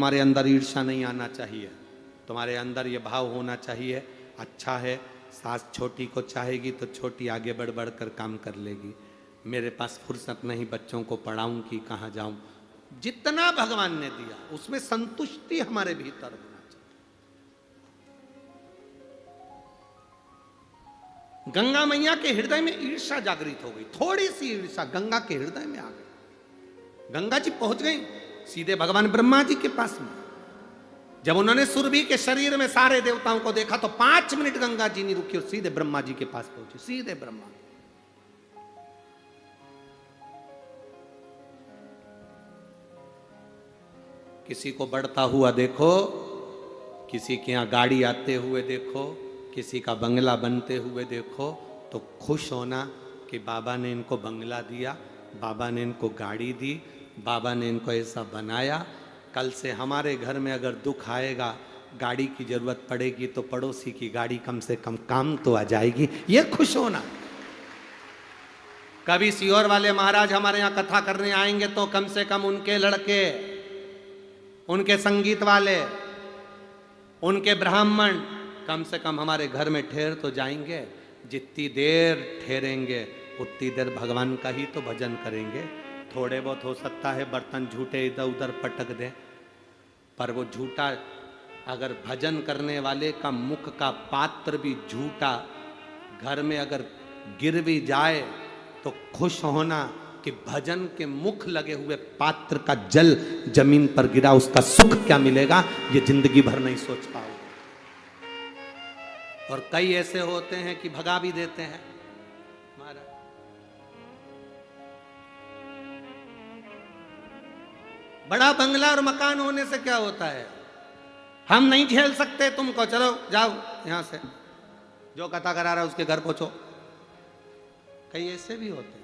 तुम्हारे अंदर ईर्ष्या नहीं आना चाहिए, तुम्हारे अंदर ये भाव होना चाहिए, अच्छा है सास छोटी को चाहेगी तो छोटी आगे बढ़ बढ़ कर काम कर लेगी, मेरे पास फुर्सत नहीं, बच्चों को पढ़ाऊं कि कहाँ जाऊं। जितना भगवान ने दिया उसमें संतुष्टि हमारे भीतर होना चाहिए। गंगा मैया के हृदय में ईर्ष्या जागृत हो गई, थोड़ी सी ईर्ष्या गंगा के हृदय में आ गई। गंगा जी पहुंच गई सीधे भगवान ब्रह्मा जी के पास में। जब उन्होंने सुरभि के शरीर में सारे देवताओं को देखा तो 5 मिनट गंगा जी नहीं रुकी और सीधे ब्रह्मा जी के पास पहुंची, सीधे ब्रह्मा। किसी को बढ़ता हुआ देखो, किसी के यहां गाड़ी आते हुए देखो, किसी का बंगला बनते हुए देखो तो खुश होना कि बाबा ने इनको बंगला दिया, बाबा ने इनको गाड़ी दी, बाबा ने इनको ऐसा बनाया। कल से हमारे घर में अगर दुख आएगा, गाड़ी की जरूरत पड़ेगी तो पड़ोसी की गाड़ी कम से कम काम तो आ जाएगी, ये खुश होना। कभी सीहोर वाले महाराज हमारे यहाँ कथा करने आएंगे तो कम से कम उनके लड़के, उनके संगीत वाले, उनके ब्राह्मण कम से कम हमारे घर में ठहर तो जाएंगे। जितनी देर ठहरेंगे उतनी देर भगवान का ही तो भजन करेंगे। थोड़े बहुत हो सकता है बर्तन झूठे इधर उधर पटक दें, पर वो झूठा, अगर भजन करने वाले का मुख का पात्र भी झूठा घर में अगर गिर भी जाए तो खुश होना कि भजन के मुख लगे हुए पात्र का जल जमीन पर गिरा, उसका सुख क्या मिलेगा ये जिंदगी भर नहीं सोच पाओगे। और कई ऐसे होते हैं कि भगा भी देते हैं महाराज। बड़ा बंगला और मकान होने से क्या होता है, हम नहीं झेल सकते तुमको, चलो जाओ यहां से, जो कथा करा रहा है उसके घर पहुंचो। कई ऐसे भी होते हैं।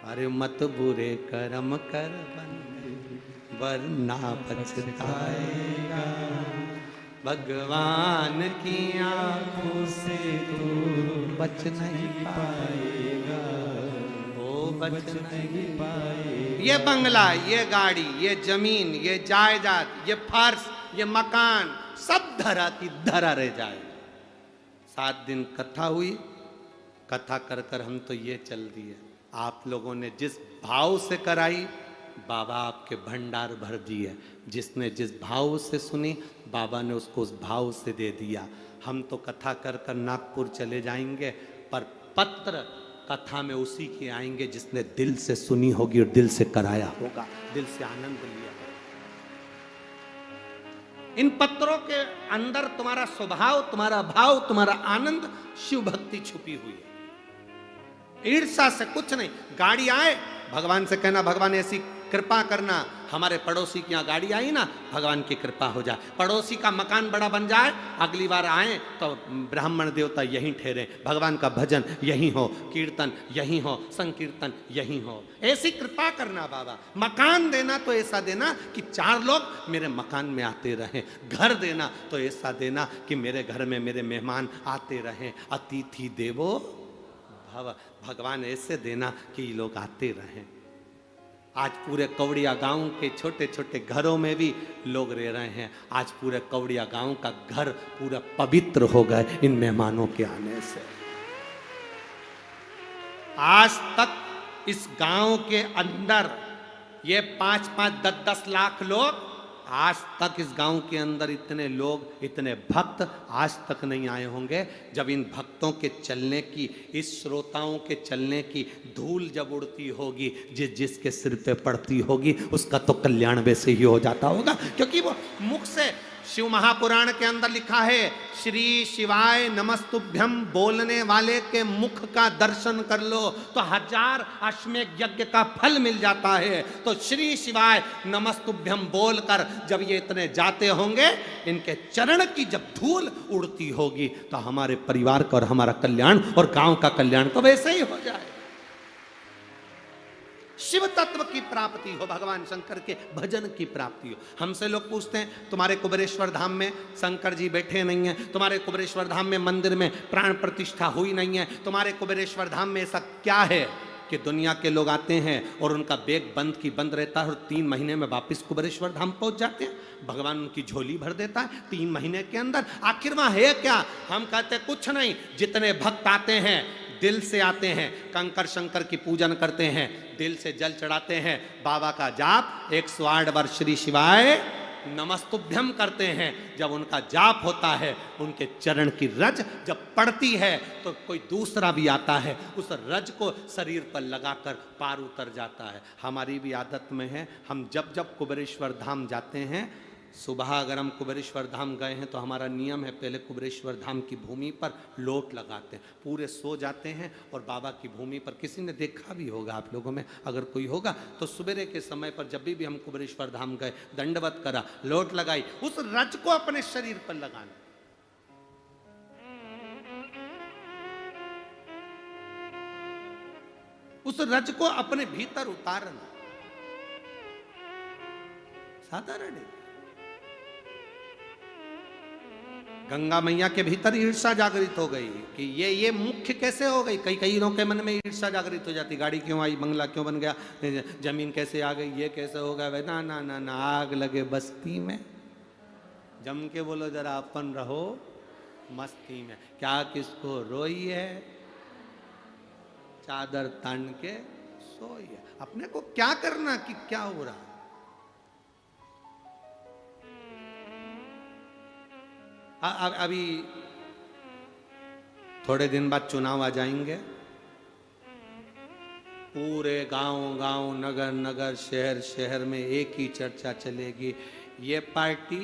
अरे मत बुरे कर्म कर वरना पछताएगा, भगवान की आंखों से दूर बच नहीं पाएगा, ओ बच नहीं पाएगा। ये बंगला, ये गाड़ी, ये जमीन, ये जायदाद, ये फर्श, ये मकान सब धरा की धरा रह जाएगा। 7 दिन कथा हुई, कथा कर कर हम तो ये चल दिए। आप लोगों ने जिस भाव से कराई बाबा आपके भंडार भर दिए, जिसने जिस भाव से सुनी बाबा ने उसको उस भाव से दे दिया। हम तो कथा कर कर नागपुर चले जाएंगे, पर पत्र कथा में उसी के आएंगे जिसने दिल से सुनी होगी और दिल से कराया होगा, दिल से आनंद लिया होगा। इन पत्रों के अंदर तुम्हारा स्वभाव, तुम्हारा भाव, तुम्हारा आनंद, शिव भक्ति छुपी हुई है। ईर्ष्या से कुछ नहीं। गाड़ी आए भगवान से कहना भगवान ऐसी कृपा करना, हमारे पड़ोसी की यहाँ गाड़ी आई ना, भगवान की कृपा हो जाए। पड़ोसी का मकान बड़ा बन जाए, अगली बार आए तो ब्राह्मण देवता यहीं ठहरे, भगवान का भजन यहीं हो, कीर्तन यहीं हो, संकीर्तन यहीं हो। ऐसी कृपा करना बाबा। मकान देना तो ऐसा देना कि 4 लोग मेरे मकान में आते रहें। घर देना तो ऐसा देना कि मेरे घर में मेरे मेहमान आते रहें। अतिथि देवो भव, भगवान ऐसे देना कि ये लोग आते रहें। आज पूरे कवड़िया गांव के छोटे छोटे घरों में भी लोग रह रहे हैं। आज पूरे कवड़िया गांव का घर पूरा पवित्र हो गए इन मेहमानों के आने से। आज तक इस गांव के अंदर ये 5-5, 10-10 लाख लोग, आज तक इस गांव के अंदर इतने लोग, इतने भक्त आज तक नहीं आए होंगे। जब इन भक्तों के चलने की, इस श्रोताओं के चलने की धूल जब उड़ती होगी, जिसके सिर पे पड़ती होगी उसका तो कल्याण वैसे ही हो जाता होगा। क्योंकि वो मुख से, शिव महापुराण के अंदर लिखा है, श्री शिवाय नमस्तुभ्यम बोलने वाले के मुख का दर्शन कर लो तो 1000 अश्वमेध यज्ञ का फल मिल जाता है। तो श्री शिवाय नमस्तुभ्यम बोलकर जब ये इतने जाते होंगे, इनके चरण की जब धूल उड़ती होगी तो हमारे परिवार का और हमारा कल्याण और गांव का कल्याण तो वैसे ही हो जाए। शिव तत्व की प्राप्ति हो, भगवान शंकर के भजन की प्राप्ति हो। हमसे लोग पूछते हैं तुम्हारे कुबेरेश्वर धाम में शंकर जी बैठे नहीं हैं, तुम्हारे कुबेरेश्वर धाम में मंदिर में प्राण प्रतिष्ठा हुई नहीं है, तुम्हारे कुबेरेश्वर धाम में ऐसा क्या है कि दुनिया के लोग आते हैं और उनका बैग बंद की बंद रहता है और 3 महीने में वापस कुबेरेश्वर धाम पहुंच जाते हैं। भगवान उनकी झोली भर देता है 3 महीने के अंदर। आखिर वहां है क्या? हम कहते हैं कुछ नहीं। जितने भक्त आते हैं दिल से आते हैं, कंकर शंकर की पूजन करते हैं, दिल से जल चढ़ाते हैं, बाबा का जाप 108 बार श्री शिवाय नमस्तुभ्यम करते हैं। जब उनका जाप होता है, उनके चरण की रज जब पड़ती है तो कोई दूसरा भी आता है, उस रज को शरीर पर लगाकर पार उतर जाता है। हमारी भी आदत में है, हम जब जब कुबेरेश्वर धाम जाते हैं, सुबह अगर हम कुबेरेश्वर धाम गए हैं तो हमारा नियम है पहले कुबेरेश्वर धाम की भूमि पर लोट लगाते हैं, पूरे सो जाते हैं और बाबा की भूमि पर, किसी ने देखा भी होगा आप लोगों में अगर कोई होगा तो, सवेरे के समय पर जब भी हम कुबेरेश्वर धाम गए, दंडवत करा, लोट लगाई, उस रज को अपने शरीर पर लगाना। उस रज को अपने भीतर उतारना साधारण है। गंगा मैया के भीतर ईर्षा जागृत हो गई कि ये मुख्य कैसे हो गई। कई लोगों के मन में ईर्षा जागृत हो जाती, गाड़ी क्यों आई, बंगला क्यों बन गया, जमीन कैसे आ गई, ये कैसे हो गया। ना ना ना ना, आग लगे बस्ती में, जम के बोलो जरा अपन रहो मस्ती में। क्या किसको रोई है, चादर तान के सोई है। अपने को क्या करना कि क्या हो रहा। अभी थोड़े दिन बाद चुनाव आ जाएंगे, पूरे गांव नगर नगर शहर शहर में एक ही चर्चा चलेगी, ये पार्टी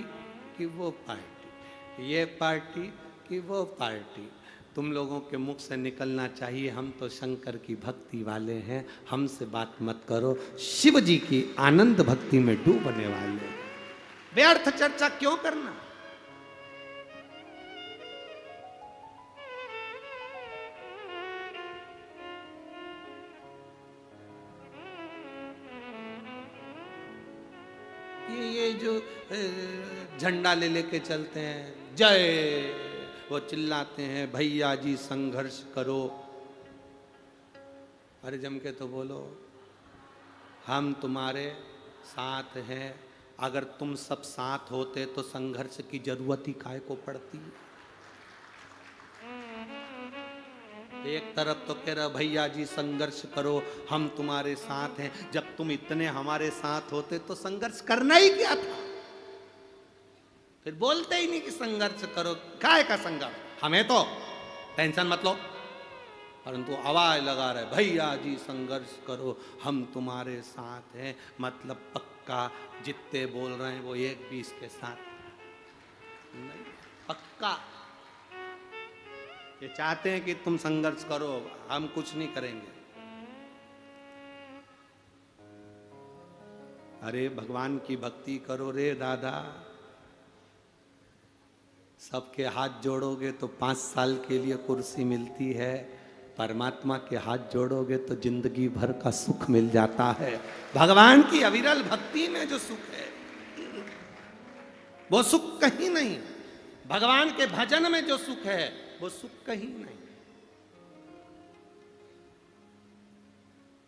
कि वो पार्टी, ये पार्टी कि वो पार्टी। तुम लोगों के मुख से निकलना चाहिए, हम तो शंकर की भक्ति वाले हैं, हमसे बात मत करो, शिव जी की आनंद भक्ति में डूबने वाले। व्यर्थ चर्चा क्यों करना। ये जो झंडा ले लेके चलते हैं, जय, वो चिल्लाते हैं भैया जी संघर्ष करो। अरे जम के तो बोलो, हम तुम्हारे साथ हैं। अगर तुम सब साथ होते तो संघर्ष की जरूरत ही काहे को पड़ती। एक तरफ तो कह रहा भैया जी संघर्ष करो, हम तुम्हारे साथ हैं। जब तुम इतने हमारे साथ होते तो संघर्ष करना ही क्या था। फिर बोलते ही नहीं कि संघर्ष करो, काय का संघर्ष, हमें तो टेंशन मत लो, परंतु आवाज लगा रहे भैया जी संघर्ष करो, हम तुम्हारे साथ हैं। मतलब पक्का जितने बोल रहे हैं वो एक भी इसके साथ नहीं, पक्का ये चाहते हैं कि तुम संघर्ष करो, हम कुछ नहीं करेंगे। अरे भगवान की भक्ति करो रे दादा, सबके हाथ जोड़ोगे तो 5 साल के लिए कुर्सी मिलती है, परमात्मा के हाथ जोड़ोगे तो जिंदगी भर का सुख मिल जाता है। भगवान की अविरल भक्ति में जो सुख है वो सुख कहीं नहीं, भगवान के भजन में जो सुख है वो सुख कहीं नहीं,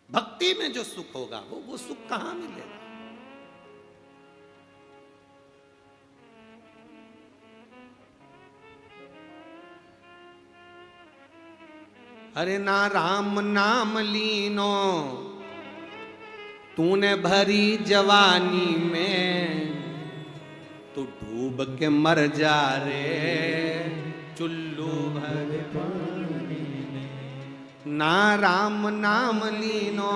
भक्ति में जो सुख होगा वो सुख कहां मिलेगा। अरे ना राम नाम लीनो तूने भरी जवानी में, तू डूब के मर जा रे चुल्लू भर पानी में। ना राम नाम लीनो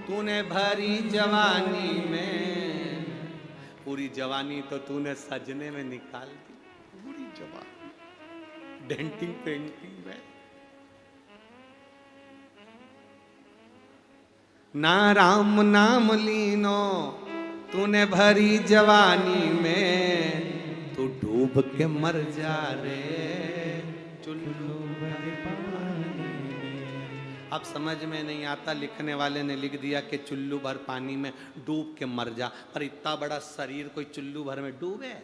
तूने भरी जवानी में, पूरी जवानी तो तूने सजने में निकाल दी, पूरी जवानी डेंटिंग पेंटिंग में। ना राम नाम लीनो तूने भरी जवानी में, तू डूब के मर जा रे चुल्लू भर पानी में। अब समझ में नहीं आता, लिखने वाले ने लिख दिया कि चुल्लू भर पानी में डूब के मर जा, पर इतना बड़ा शरीर कोई चुल्लू भर में डूबे?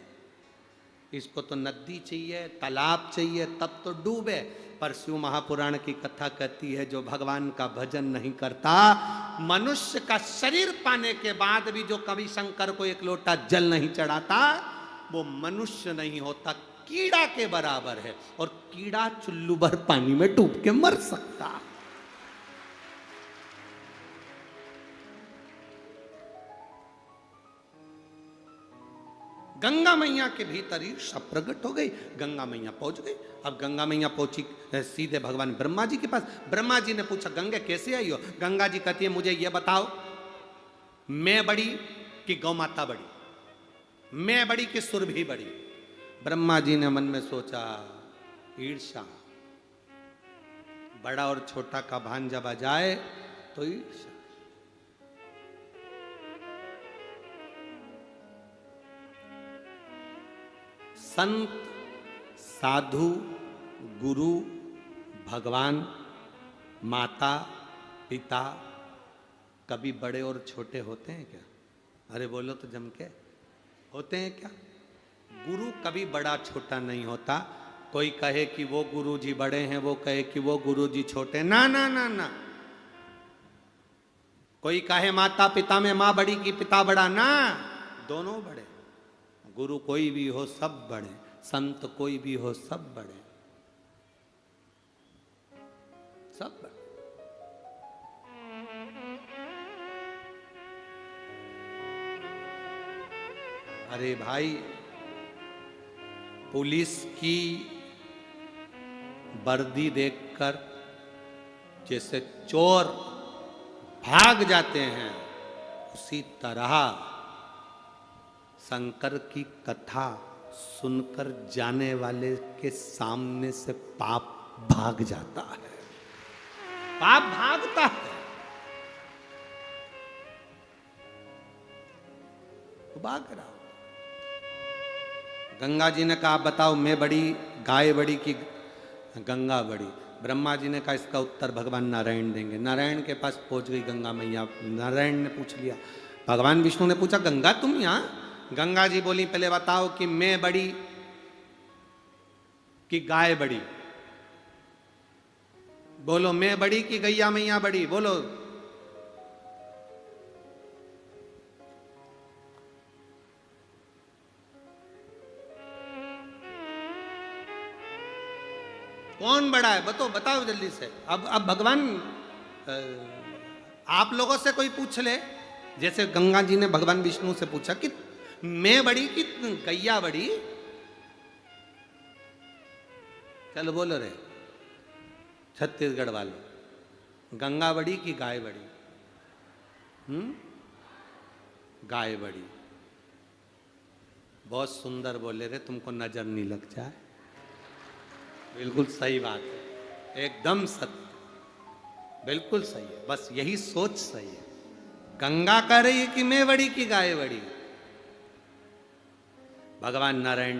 इसको तो नदी चाहिए, तालाब चाहिए, तब तो डूबे। पर शिव महापुराण की कथा कहती है जो भगवान का भजन नहीं करता, मनुष्य का शरीर पाने के बाद भी जो कवि शंकर को एक लोटा जल नहीं चढ़ाता, वो मनुष्य नहीं होता, कीड़ा के बराबर है। और कीड़ा चुल्लू भर पानी में डूब के मर सकता। गंगा मैया के भीतर ईर्षा प्रकट हो गई। गंगा मैया पहुंच गई। अब गंगा मैया पहुंची सीधे भगवान ब्रह्मा जी के पास। ब्रह्मा जी ने पूछा गंगे कैसे आई हो? गंगा जी कहती है मुझे ये बताओ, मैं बड़ी कि गौ माता बड़ी, मैं बड़ी कि सुरभि बड़ी? ब्रह्मा जी ने मन में सोचा ईर्षा, बड़ा और छोटा का भान जब आ जाए तो ईर्षा। संत, साधु, गुरु, भगवान, माता, पिता कभी बड़े और छोटे होते हैं क्या? अरे बोलो तो जम के, होते हैं क्या? गुरु कभी बड़ा छोटा नहीं होता। कोई कहे कि वो गुरु जी बड़े हैं, वो कहे कि वो गुरु जी छोटे, ना ना ना ना। कोई कहे माता पिता में माँ बड़ी कि पिता बड़ा, ना, दोनों बड़े। गुरु कोई भी हो सब बड़े, संत कोई भी हो सब बड़े, सब बड़े। अरे भाई, पुलिस की वर्दी देखकर जैसे चोर भाग जाते हैं, उसी तरह शंकर की कथा सुनकर जाने वाले के सामने से पाप भाग जाता है, पाप भागता है, भाग रहा। गंगा जी ने कहा बताओ मैं बड़ी, गाय बड़ी कि गंगा बड़ी? ब्रह्मा जी ने कहा इसका उत्तर भगवान नारायण देंगे। नारायण के पास पहुंच गई गंगा मैया। नारायण ने पूछ लिया, भगवान विष्णु ने पूछा गंगा तुम यहाँ? गंगा जी बोली पहले बताओ कि मैं बड़ी कि गाय बड़ी? बोलो मैं बड़ी कि गैया मैया बड़ी? बोलो। कौन बड़ा है? बताओ जल्दी से। अब भगवान आप लोगों से कोई पूछ ले, जैसे गंगा जी ने भगवान विष्णु से पूछा कि मैं बड़ी कि गैया बड़ी? चलो बोलो रे छत्तीसगढ़ वाले, गंगा बड़ी कि गाय बड़ी? गाय बड़ी। बहुत सुंदर बोले रे, तुमको नजर नहीं लग जाए? बिल्कुल सही बात है, एकदम सत्य, बिल्कुल सही है। बस यही सोच सही है। गंगा कह रही है कि मैं बड़ी कि गाय बड़ी? भगवान नारायण